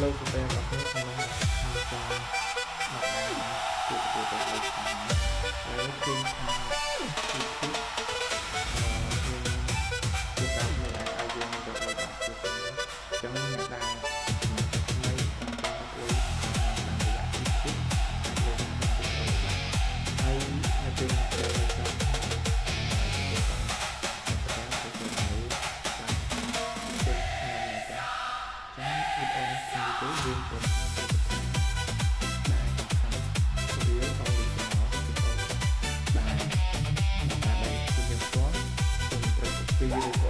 លោកទៅតែរបស់ខ្ញុំក្នុងការមកជួបទៅទៅហើយឃើញថាគឺគឺតាមនៅឲ្យយើងទៅដល់ជួបទៅចឹងអ្នកដែលនៅក្នុងការអួយតាមរយៈទីគឺយើងហើយនៅពេលទៅទៅចាំវីដេអូនេះគឺយើងទៅរៀលអរិជីណលដែលគឺយើងស្គាល់ខ្ញុំត្រូវពី